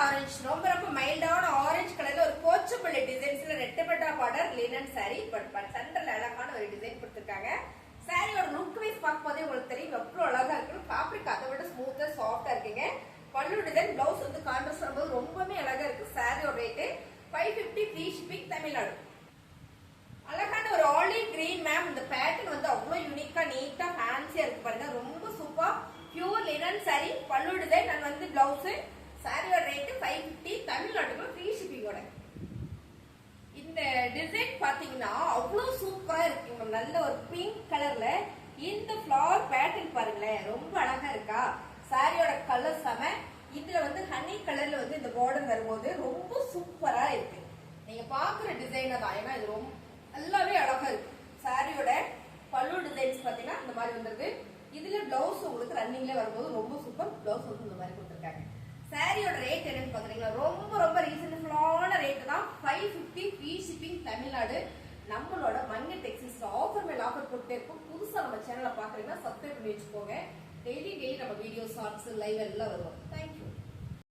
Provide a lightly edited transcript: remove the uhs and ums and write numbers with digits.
Orange ரொம்ப ரொம்ப மைல்டான ஆரஞ்சு கலர்ல ஒரு போச்சம்பள்ளி டிசைன்ஸ்ல ரெட்டபெட்டா பார்டர் லினன் சாரி பட் சென்டர்ல அழகான ஒரு டிசைன் கொடுத்திருக்காங்க. சாரியோட லுக் வைஸ் பார்க்கும்போதே உங்களுக்கு தெரியும் எவ்வளவு அழகா இருக்கு. ஃபேப்ரிக் அதை விட ஸ்மூத்தா சாஃப்டா இருக்குங்க. பல்லு டிசைன் பிளவுஸ் வந்து கான்ட்ராஸ்ட் வரும்போது ரொம்பவே அழகா இருக்கு. சாரியோட ரேட் 550 ஃப்ரீ ஷிப்பிங் தமிழ்நாடு. அழகான ஒரு ஆலிவ் கிரீன் மேம். இந்த பேட்டர்ன் வந்து அவ்வளவு யூனிக்கா நீட்டா ஃபேன்சியா இருக்கு பாருங்க. ரொம்ப சூப்பர் பியூர் லினன் சாரி பல்லு டிசைன் அண்ட் வந்து பிளவுஸ். சாரியோட ரேட் 550 தமிழ்நாட்டுக்குள்ள ஃப்ரீ ஷிப்பிங்கோட. இந்த டிசைன் பாத்தீங்கன்னா அவ்வளவு சூப்பரா இருக்கு. நல்ல ஒரு பிங்க் கலர்ல இந்த ஃபிளவர் பேட்டர்ன் பாருங்களேன் ரொம்ப அழகா இருக்கா. சாரியோட கலர் செம. இதுல வந்து ஹனி கலர்ல வந்து இந்த பார்டர் வரும்போது ரொம்ப சூப்பரா இருக்கு. நீங்க பாக்குற டிசைன் தான். ஏன்னா இது ரொம்ப நல்லாவே அழகா இருக்கு. சாரியோட பல்லு டிசைன்ஸ் பாத்தீங்கன்னா இந்த மாதிரி வந்துருது. இதுல பிளவுஸ் உங்களுக்கு ரன்னிங்ல வரும்போது ரொம்ப சூப்பர். பிளவுஸ் வந்து இந்த மாதிரி கொடுத்துருக்காங்க. சாரியோட ரேட் என்னன்னு பாக்குறீங்களா ரொம்ப ரொம்ப ரீசனபிளான ரேட் தான். 550 ஃப்ரீ ஷிப்பிங் தமிழ்நாடு. நம்மளோட மங்கை டெக்ஸ்டைல்ஸ் ஆஃபர் மேல ஆஃபர் போட்டுட்டே இருக்கும். புதுசா நம்ம சேனலை பாக்குறீங்கன்னா சப்ஸ்கிரைப் பண்ணி வச்சுக்கோங்க. டெய்லி நம்ம வீடியோ ஷார்ட்ஸ் லைவ் எல்லாம் வரும். தேங்க்யூ.